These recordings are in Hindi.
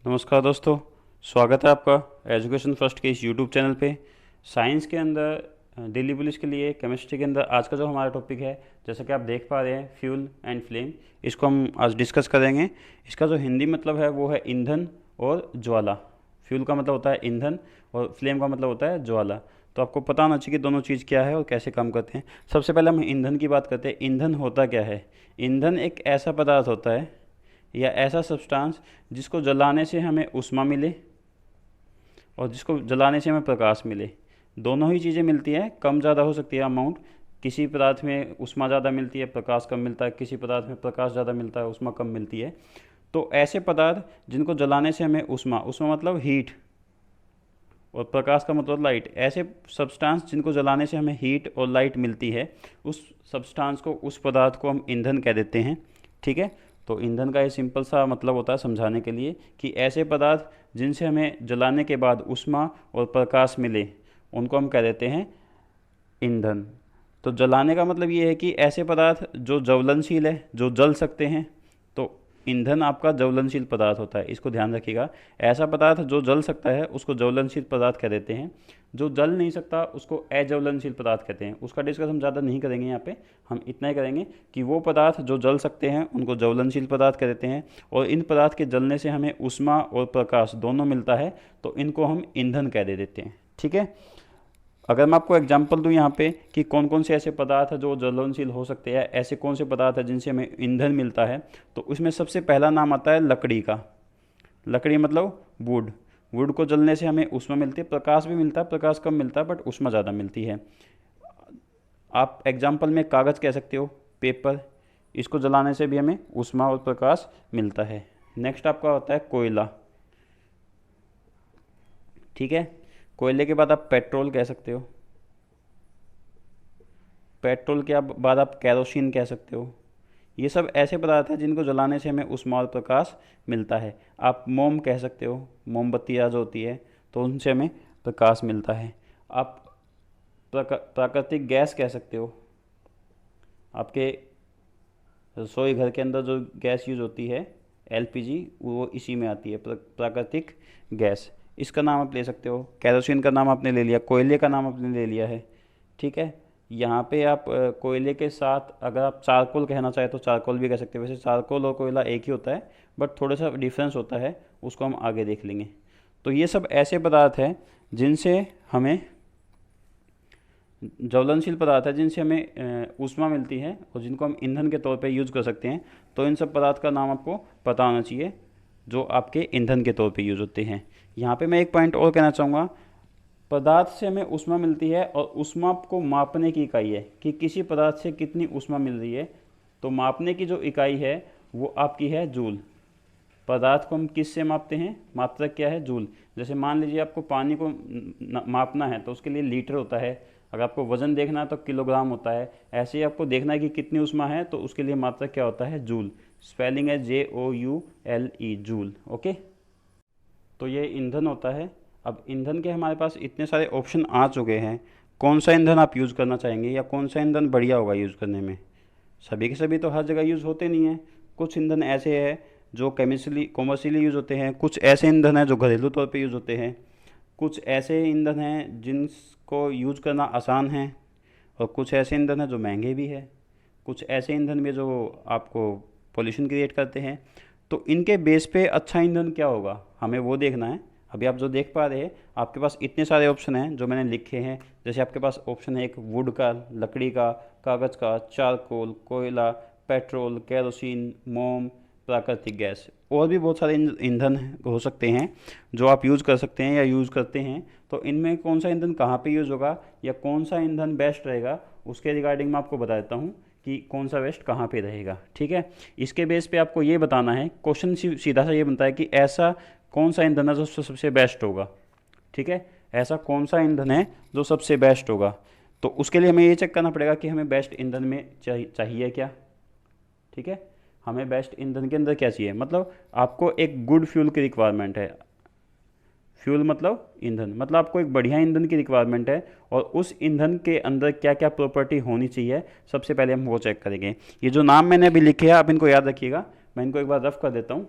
नमस्कार दोस्तों। स्वागत है आपका एजुकेशन फर्स्ट के इस यूट्यूब चैनल पे। साइंस के अंदर दिल्ली पुलिस के लिए केमिस्ट्री के अंदर आज का जो हमारा टॉपिक है, जैसा कि आप देख पा रहे हैं, फ्यूल एंड फ्लेम, इसको हम आज डिस्कस करेंगे। इसका जो हिंदी मतलब है वो है ईंधन और ज्वाला। फ्यूल का मतलब होता है ईंधन और फ्लेम का मतलब होता है ज्वाला। तो आपको पता होना चाहिए कि दोनों चीज़ क्या है और कैसे काम करते हैं। सबसे पहले हम ईंधन की बात करते हैं। ईंधन होता क्या है? ईंधन एक ऐसा पदार्थ होता है या ऐसा सब्सटेंस जिसको जलाने से हमें ऊष्मा मिले और जिसको जलाने से हमें प्रकाश मिले। दोनों ही चीज़ें मिलती हैं, कम ज़्यादा हो सकती है अमाउंट। किसी पदार्थ में ऊष्मा ज़्यादा मिलती है, प्रकाश कम मिलता है। किसी पदार्थ में प्रकाश ज़्यादा मिलता है, ऊष्मा कम मिलती है। तो ऐसे पदार्थ जिनको जलाने से हमें ऊष्मा, ऊष्मा मतलब हीट, और प्रकाश का मतलब लाइट, ऐसे सब्सटेंस जिनको जलाने से हमें हीट और लाइट मिलती है, उस सब्सटेंस को, उस पदार्थ को हम ईंधन कह देते हैं। ठीक है। तो ईंधन का ये सिंपल सा मतलब होता है समझाने के लिए कि ऐसे पदार्थ जिनसे हमें जलाने के बाद ऊष्मा और प्रकाश मिले, उनको हम कह देते हैं ईंधन। तो जलाने का मतलब ये है कि ऐसे पदार्थ जो ज्वलनशील है, जो जल सकते हैं। तो ईंधन आपका ज्वलनशील पदार्थ होता है, इसको ध्यान रखिएगा। ऐसा पदार्थ जो जल सकता है उसको ज्वलनशील पदार्थ कह देते हैं। जो जल नहीं सकता उसको अज्वलनशील पदार्थ कहते हैं। उसका डिस्कस हम ज़्यादा नहीं करेंगे यहाँ पे। हम इतना ही करेंगे कि वो पदार्थ जो जल सकते हैं उनको ज्वलनशील पदार्थ कह देते हैं, और इन पदार्थ के जलने से हमें ऊष्मा और प्रकाश दोनों मिलता है, तो इनको हम ईंधन कह दे देते हैं। ठीक है। अगर मैं आपको एग्जांपल दूं यहाँ पे कि कौन कौन से ऐसे पदार्थ हैं जो ज्वलनशील हो सकते हैं, ऐसे कौन से पदार्थ हैं जिनसे हमें ईंधन मिलता है, तो उसमें सबसे पहला नाम आता है लकड़ी का। लकड़ी मतलब वुड। वुड को जलने से हमें ऊष्मा मिलती है, प्रकाश भी मिलता है, प्रकाश कम मिलता है बट ऊष्मा ज़्यादा मिलती है। आप एग्जाम्पल में कागज़ कह सकते हो, पेपर। इसको जलाने से भी हमें ऊष्मा और प्रकाश मिलता है। नेक्स्ट आपका होता है कोयला। ठीक है। कोयले के बाद आप पेट्रोल कह सकते हो। पेट्रोल के बाद आप कैरोसिन कह सकते हो। ये सब ऐसे पदार्थ हैं जिनको जलाने से हमें ऊष्मा और प्रकाश मिलता है। आप मोम कह सकते हो, मोमबत्तियाँ जो होती है, तो उनसे हमें प्रकाश मिलता है। आप प्राकृतिक गैस कह सकते हो। आपके रसोई घर के अंदर जो गैस यूज़ होती है, एलपीजी, वो इसी में आती है, प्राकृतिक गैस। इसका नाम आप ले सकते हो। कैरोसिन का नाम आपने ले लिया, कोयले का नाम आपने ले लिया है। ठीक है। यहाँ पे आप कोयले के साथ अगर आप चारकोल कहना चाहें तो चारकोल भी कह सकते हो। वैसे चारकोल और कोयला एक ही होता है, बट थोड़ा सा डिफरेंस होता है, उसको हम आगे देख लेंगे। तो ये सब ऐसे पदार्थ हैं जिनसे हमें, ज्वलनशील पदार्थ है जिनसे हमें ऊष्मा मिलती है और जिनको हम ईंधन के तौर पे यूज़ कर सकते हैं। तो इन सब पदार्थ का नाम आपको पता होना चाहिए जो आपके ईंधन के तौर पे यूज़ होते हैं। यहाँ पे मैं एक पॉइंट और कहना चाहूँगा। पदार्थ से हमें ऊष्मा मिलती है और ऊष्मा को मापने की इकाई है कि किसी पदार्थ से कितनी ऊष्मा मिल रही है। तो मापने की जो इकाई है वो आपकी है जूल। पदार्थ को हम किस से मापते हैं? मात्रक क्या है? जूल। जैसे मान लीजिए आपको पानी को मापना है तो उसके लिए लीटर होता है। अगर आपको वजन देखना है तो किलोग्राम होता है। ऐसे ही आपको देखना है कि कितनी ऊष्मा है तो उसके लिए मात्रक क्या होता है? जूल। स्पेलिंग है JOULE, जूल। ओके। तो ये ईंधन होता है। अब ईंधन के हमारे पास इतने सारे ऑप्शन आ चुके हैं। कौन सा ईंधन आप यूज़ करना चाहेंगे या कौन सा ईंधन बढ़िया होगा यूज़ करने में? सभी के सभी तो हर जगह यूज़ होते नहीं हैं। कुछ ईंधन ऐसे हैं जो केमिकली कॉमर्शियली यूज़ होते हैं, कुछ ऐसे ईंधन हैं जो घरेलू तौर पे यूज़ होते हैं, कुछ ऐसे ईंधन हैं जिनको यूज़ करना आसान है, और कुछ ऐसे ईंधन हैं जो महंगे भी है, कुछ ऐसे ईंधन भी जो आपको पोल्यूशन क्रिएट करते हैं। तो इनके बेस पे अच्छा ईंधन क्या होगा, हमें वो देखना है। अभी आप जो देख पा रहे हैं, आपके पास इतने सारे ऑप्शन हैं जो मैंने लिखे हैं। जैसे आपके पास ऑप्शन है एक वुड का, लकड़ी का, कागज़ का, चारकोल, कोयला, पेट्रोल, केरोसिन, मोम, प्राकृतिक गैस। और भी बहुत सारे ईंधन हो सकते हैं जो आप यूज़ कर सकते हैं या यूज़ करते हैं। तो इनमें कौन सा ईंधन कहाँ पे यूज़ होगा या कौन सा ईंधन बेस्ट रहेगा, उसके रिगार्डिंग मैं आपको बता देता हूँ कि कौन सा वेस्ट कहाँ पे रहेगा। ठीक है। इसके बेस पे आपको ये बताना है। क्वेश्चन सीधा सा ये बनता है कि ऐसा कौन सा ईंधन है जो सबसे बेस्ट होगा। ठीक है। ऐसा कौन सा ईंधन है जो सबसे बेस्ट होगा। तो उसके लिए हमें ये चेक करना पड़ेगा कि हमें बेस्ट ईंधन में चाहिए क्या। ठीक है। हमें बेस्ट ईंधन के अंदर क्या चाहिए, मतलब आपको एक गुड फ्यूल की रिक्वायरमेंट है। फ्यूल मतलब ईंधन, मतलब आपको एक बढ़िया ईंधन की रिक्वायरमेंट है, और उस ईंधन के अंदर क्या क्या प्रॉपर्टी होनी चाहिए, सबसे पहले हम वो चेक करेंगे। ये जो नाम मैंने अभी लिखे हैं आप इनको याद रखिएगा। मैं इनको एक बार रफ कर देता हूँ।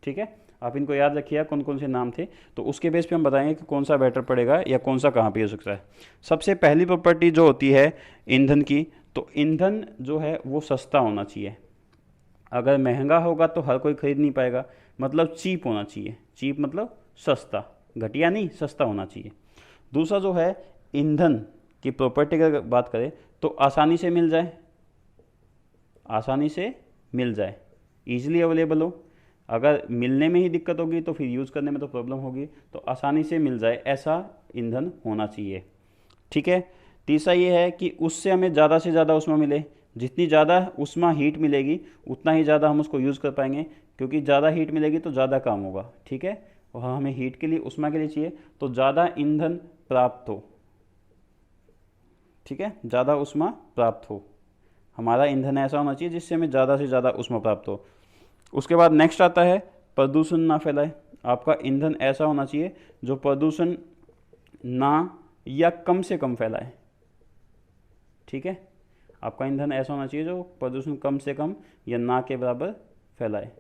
ठीक है, आप इनको याद रखिएगा कौन कौन से नाम थे, तो उसके बेस पे हम बताएंगे कि कौन सा बेटर पड़ेगा या कौन सा कहाँ पे हो सकता है। सबसे पहली प्रॉपर्टी जो होती है ईंधन की, तो ईंधन जो है वो सस्ता होना चाहिए। अगर महंगा होगा तो हर कोई खरीद नहीं पाएगा, मतलब चीप होना चाहिए। चीप मतलब सस्ता, घटिया नहीं, सस्ता होना चाहिए। दूसरा जो है ईंधन की प्रॉपर्टी की अगर बात करें तो आसानी से मिल जाए, आसानी से मिल जाए, ईजिली अवेलेबल हो। अगर मिलने में ही दिक्कत होगी तो फिर यूज़ करने में तो प्रॉब्लम होगी, तो आसानी से मिल जाए ऐसा ईंधन होना चाहिए। ठीक है। तीसरा ये है कि उससे हमें ज़्यादा से ज़्यादा ऊष्मा मिले। जितनी ज़्यादा ऊष्मा हीट मिलेगी उतना ही ज़्यादा हम उसको यूज़ कर पाएंगे, क्योंकि ज़्यादा हीट मिलेगी तो ज़्यादा काम होगा। ठीक है, और हमें हीट के लिए, ऊष्मा के लिए चाहिए तो ज़्यादा ईंधन प्राप्त हो। ठीक है, ज़्यादा ऊष्मा प्राप्त हो, हमारा ईंधन ऐसा होना चाहिए जिससे हमें ज़्यादा से ज़्यादा ऊष्मा प्राप्त हो। उसके बाद नेक्स्ट आता है प्रदूषण ना फैलाए। आपका ईंधन ऐसा होना चाहिए जो प्रदूषण ना या कम से कम फैलाए। ठीक है, आपका ईंधन ऐसा होना चाहिए जो प्रदूषण कम से कम या ना के बराबर फैलाए,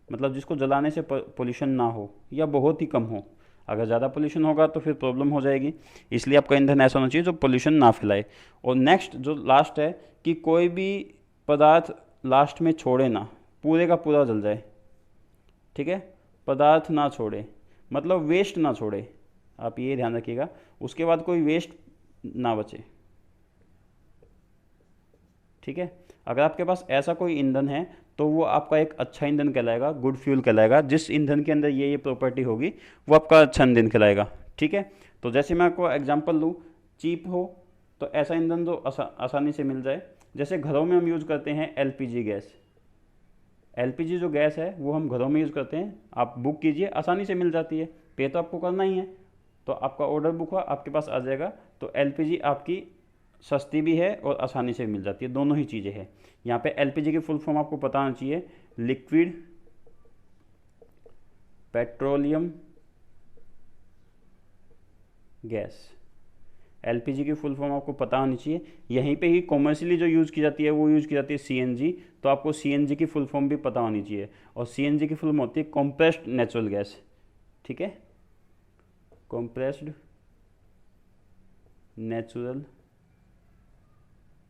मतलब जिसको जलाने से पोल्यूशन ना हो या बहुत ही कम हो। अगर ज़्यादा पोल्यूशन होगा तो फिर प्रॉब्लम हो जाएगी, इसलिए आपका ईंधन ऐसा होना चाहिए जो पोल्यूशन ना फैलाए। और नेक्स्ट जो लास्ट है कि कोई भी पदार्थ लास्ट में छोड़े ना, पूरे का पूरा जल जाए। ठीक है, पदार्थ ना छोड़े मतलब वेस्ट ना छोड़े, आप ये ध्यान रखिएगा। उसके बाद कोई वेस्ट ना बचे। ठीक है, अगर आपके पास ऐसा कोई ईंधन है तो वो आपका एक अच्छा ईंधन कहलाएगा, गुड फ्यूल कहलाएगा। जिस ईंधन के अंदर ये प्रॉपर्टी होगी वो आपका अच्छा ईंधन कहलाएगा। ठीक है, तो जैसे मैं आपको एग्जांपल दूँ, चीप हो तो ऐसा ईंधन जो आसानी से मिल जाए। जैसे घरों में हम यूज़ करते हैं एलपीजी गैस। एलपीजी जो गैस है वो हम घरों में यूज़ करते हैं, आप बुक कीजिए, आसानी से मिल जाती है, पे तो आपको करना ही है। तो आपका ऑर्डर बुक हुआ, आपके पास आ जाएगा। तो एलपीजी आपकी सस्ती भी है और आसानी से मिल जाती है, दोनों ही चीज़ें हैं। यहाँ पे एलपीजी की फुल फॉर्म आपको पता होना चाहिए, लिक्विड पेट्रोलियम गैस। एलपीजी की फुल फॉर्म आपको पता होनी चाहिए। यहीं पे ही कॉमर्शियली जो यूज़ की जाती है वो यूज़ की जाती है सीएनजी, तो आपको सीएनजी की फुल फॉर्म भी पता होनी चाहिए। और सीएनजी की फुल फॉर्म होती है कॉम्प्रेस्ड नेचुरल गैस। ठीक है, कॉम्प्रेस्ड नेचुरल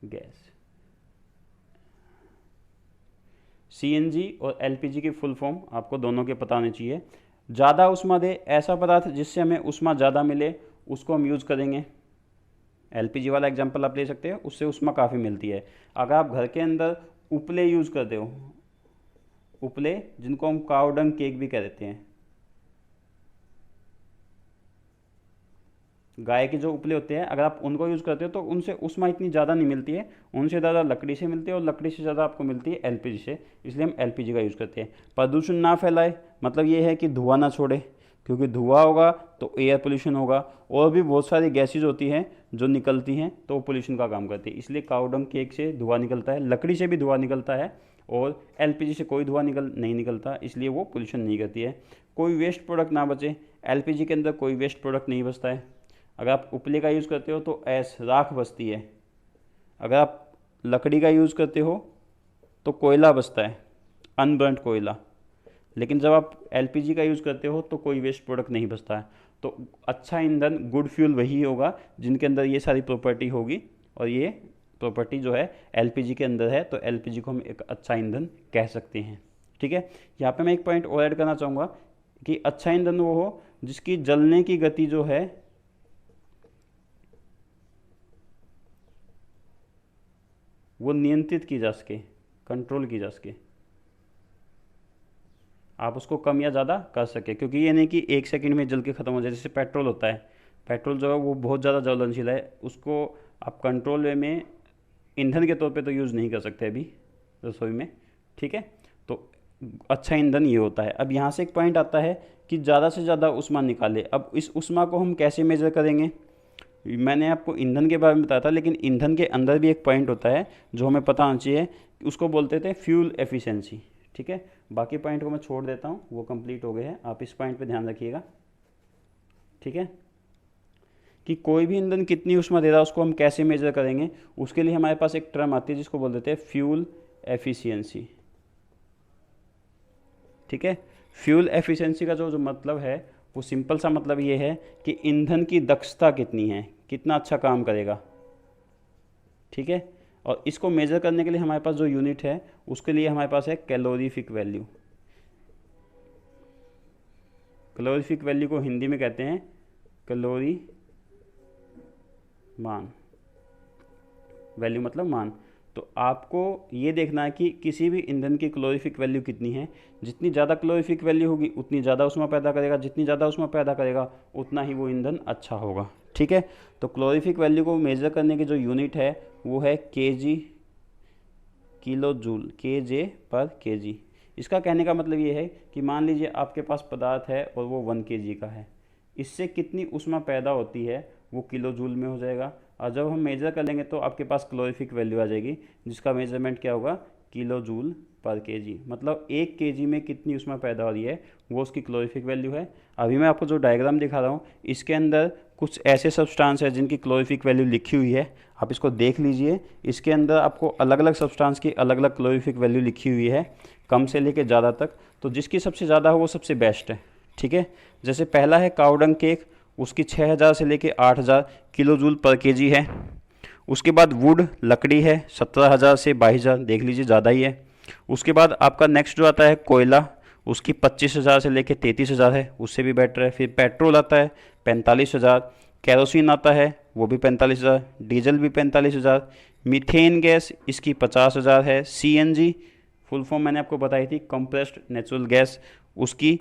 गैस। सीएनजी और एलपीजी की फुल फॉर्म आपको दोनों के पता होने चाहिए। ज़्यादा ऊष्मा दे ऐसा पदार्थ जिससे हमें ऊष्मा ज़्यादा मिले, उसको हम यूज़ करेंगे। एलपीजी वाला एग्जांपल आप ले सकते हो, उससे ऊष्मा काफ़ी मिलती है। अगर आप घर के अंदर उपले यूज़ करते हो, उपले जिनको हम काव डंग केक भी कह देते हैं, गाय के जो उपले होते हैं, अगर आप उनको यूज़ करते हो तो उनसे ऊष्मा इतनी ज़्यादा नहीं मिलती है, उनसे ज़्यादा लकड़ी से मिलती है, और लकड़ी से ज़्यादा आपको मिलती है एलपीजी से, इसलिए हम एलपीजी का यूज़ करते हैं। प्रदूषण ना फैलाए मतलब ये है कि धुआं ना छोड़े, क्योंकि धुआं होगा तो एयर पोल्यूशन होगा, और भी बहुत सारी गैसेज होती हैं जो निकलती हैं तो वो पोल्यूशन का काम करती है। इसलिए काउडंग केक से धुआं निकलता है, लकड़ी से भी धुआं निकलता है, और एलपीजी से कोई धुआं नहीं निकलता, इसलिए वो पोल्यूशन नहीं करती है। कोई वेस्ट प्रोडक्ट ना बचे, एलपीजी के अंदर कोई वेस्ट प्रोडक्ट नहीं बचता है। अगर आप उपले का यूज़ करते हो तो ऐस राख बचती है, अगर आप लकड़ी का यूज़ करते हो तो कोयला बचता है, अनबर्न्ड कोयला। लेकिन जब आप एलपीजी का यूज़ करते हो तो कोई वेस्ट प्रोडक्ट नहीं बचता है। तो अच्छा ईंधन, गुड फ्यूल वही होगा जिनके अंदर ये सारी प्रॉपर्टी होगी, और ये प्रॉपर्टी जो है एलपीजी के अंदर है, तो एलपीजी को हम एक अच्छा ईंधन कह सकते हैं। ठीक है, यहाँ पे मैं एक पॉइंट और ऐड करना चाहूँगा कि अच्छा ईंधन वो हो जिसकी जलने की गति जो है वो नियंत्रित की जा सके, कंट्रोल की जा सके, आप उसको कम या ज़्यादा कर सके। क्योंकि ये नहीं कि एक सेकंड में जल के ख़त्म हो जाए। जैसे पेट्रोल होता है, पेट्रोल जो है वो बहुत ज़्यादा ज्वलनशील है, उसको आप कंट्रोल वे में ईंधन के तौर पे तो यूज़ नहीं कर सकते अभी रसोई में। ठीक है, तो अच्छा ईंधन ये होता है। अब यहाँ से एक पॉइंट आता है कि ज़्यादा से ज़्यादा ऊष्मा निकाले। अब इस ऊष्मा को हम कैसे मेज़र करेंगे? मैंने आपको ईंधन के बारे में बताया था, लेकिन ईंधन के अंदर भी एक पॉइंट होता है जो हमें पता होना चाहिए, उसको बोलते थे फ्यूल एफिशिएंसी। ठीक है, बाकी पॉइंट को मैं छोड़ देता हूँ, वो कंप्लीट हो गए हैं, आप इस पॉइंट पे ध्यान रखिएगा। ठीक है, कि कोई भी ईंधन कितनी ऊष्मा दे रहा है उसको हम कैसे मेजर करेंगे, उसके लिए हमारे पास एक टर्म आती है जिसको बोल देते हैं फ्यूल एफिशिएंसी। ठीक है। फ्यूल एफिशिएंसी का जो मतलब है वो सिंपल सा मतलब ये है कि ईंधन की दक्षता कितनी है, कितना अच्छा काम करेगा, ठीक है। और इसको मेज़र करने के लिए हमारे पास जो यूनिट है उसके लिए हमारे पास है कैलोरीफिक वैल्यू। कैलोरीफिक वैल्यू को हिंदी में कहते हैं कैलोरी मान, वैल्यू मतलब मान। तो आपको ये देखना है कि किसी भी ईंधन की कैलोरीफिक वैल्यू कितनी है। जितनी ज़्यादा कैलोरीफिक वैल्यू होगी उतनी ज़्यादा ऊष्मा पैदा करेगा, जितनी ज़्यादा ऊष्मा पैदा करेगा उतना ही वो ईंधन अच्छा होगा, ठीक है। तो कैलोरीफिक वैल्यू को मेज़र करने की जो यूनिट है वो है केजी, किलो जूल, KJ पर kg। इसका कहने का मतलब ये है कि मान लीजिए आपके पास पदार्थ है और वो 1 kg का है, इससे कितनी ऊष्मा पैदा होती है वो किलो जूल में हो जाएगा। और जब हम मेज़र कर लेंगे तो आपके पास कैलोरीफिक वैल्यू आ जाएगी, जिसका मेजरमेंट क्या होगा, किलो जूल पर kg। मतलब 1 kg में कितनी ऊष्मा पैदा हो रही है वो उसकी कैलोरीफिक वैल्यू है। अभी मैं आपको जो डायग्राम दिखा रहा हूँ इसके अंदर कुछ ऐसे सब्सटेंस है जिनकी कैलोरीफिक वैल्यू लिखी हुई है, आप इसको देख लीजिए। इसके अंदर आपको अलग अलग सब्सटेंस की अलग अलग कैलोरीफिक वैल्यू लिखी हुई है, कम से लेके ज़्यादा तक। तो जिसकी सबसे ज़्यादा हो वो सबसे बेस्ट है, ठीक है। जैसे पहला है काउडंग केक, उसकी 6000 से लेके 8000 किलो जूल पर kg है। उसके बाद वुड लकड़ी है 17,000 से 22,000, देख लीजिए ज़्यादा ही है। उसके बाद आपका नेक्स्ट जो आता है कोयला, उसकी 25,000 से लेके 33,000 है, उससे भी बेटर है। फिर पेट्रोल आता है 45,000, केरोसिन आता है वो भी 45,000, डीजल भी 45,000, मीथेन गैस इसकी 50,000 है, CNG फुल फॉर्म मैंने आपको बताई थी कंप्रेस्ड नेचुरल गैस, उसकी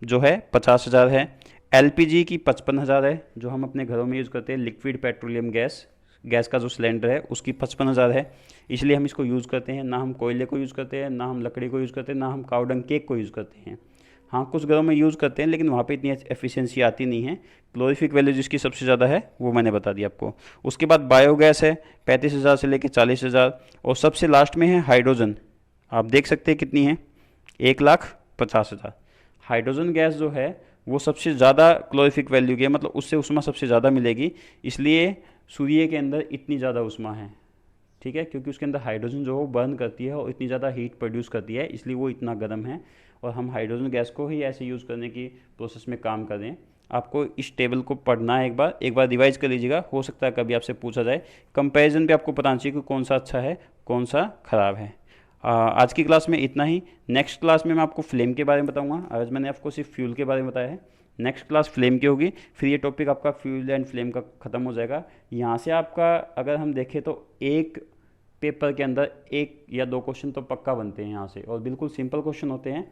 जो है 50,000 है। LPG की 55,000 है, जो हम अपने घरों में यूज़ करते हैं, लिक्विड पेट्रोलियम गैस, गैस का जो सिलेंडर है उसकी 55,000 है, इसलिए हम इसको यूज़ करते हैं। ना हम कोयले को यूज़ करते हैं, ना हम लकड़ी को यूज़ करते हैं, ना हम काउडंग केक को यूज़ करते हैं। हाँ कुछ घरों में यूज़ करते हैं लेकिन वहाँ पे इतनी एफिशिएंसी आती नहीं है। कैलोरीफिक वैल्यू जिसकी सबसे ज़्यादा है वो मैंने बता दिया आपको। उसके बाद बायोगैस है 35,000 से लेकर 40,000, और सबसे लास्ट में है हाइड्रोजन। आप देख सकते हैं कितनी है, 1,50,000। हाइड्रोजन गैस जो है वो सबसे ज़्यादा कैलोरीफिक वैल्यू की है, मतलब उससे ऊष्मा सबसे ज़्यादा मिलेगी, इसलिए सूर्य के अंदर इतनी ज़्यादा ऊष्मा है, ठीक है। क्योंकि उसके अंदर हाइड्रोजन जो है बर्न करती है और इतनी ज़्यादा हीट प्रोड्यूस करती है, इसलिए वो इतना गर्म है। और हम हाइड्रोजन गैस को ही ऐसे यूज़ करने की प्रोसेस में काम कर रहे हैं। आपको इस टेबल को पढ़ना है, एक बार रिवाइज कर लीजिएगा, हो सकता है कभी आपसे पूछा जाए। कंपैरिजन पे आपको बताना चाहिए कि कौन सा अच्छा है कौन सा ख़राब है। आज की क्लास में इतना ही। नेक्स्ट क्लास में मैं आपको फ्लेम के बारे में बताऊंगा। आज मैंने आपको सिर्फ फ्यूल के बारे में बताया है, नेक्स्ट क्लास फ्लेम की होगी, फिर ये टॉपिक आपका फ्यूल एंड फ्लेम का ख़त्म हो जाएगा। यहाँ से आपका अगर हम देखें तो एक पेपर के अंदर 1 या 2 क्वेश्चन तो पक्का बनते हैं यहाँ से, और बिल्कुल सिंपल क्वेश्चन होते हैं,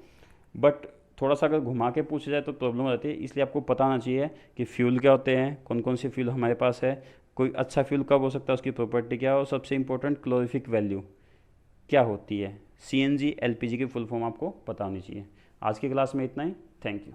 बट थोड़ा सा अगर घुमा के पूछा जाए तो प्रॉब्लम हो जाती है। इसलिए आपको पता होना चाहिए कि फ्यूल क्या होते हैं, कौन कौन से फ्यूल हमारे पास है, कोई अच्छा फ्यूल कब हो सकता है, उसकी प्रॉपर्टी क्या है, और सबसे इंपॉर्टेंट कैलोरीफिक वैल्यू क्या होती है। CNG LPG की फुल फॉर्म आपको पता होनी चाहिए। आज की क्लास में इतना ही। Thank you.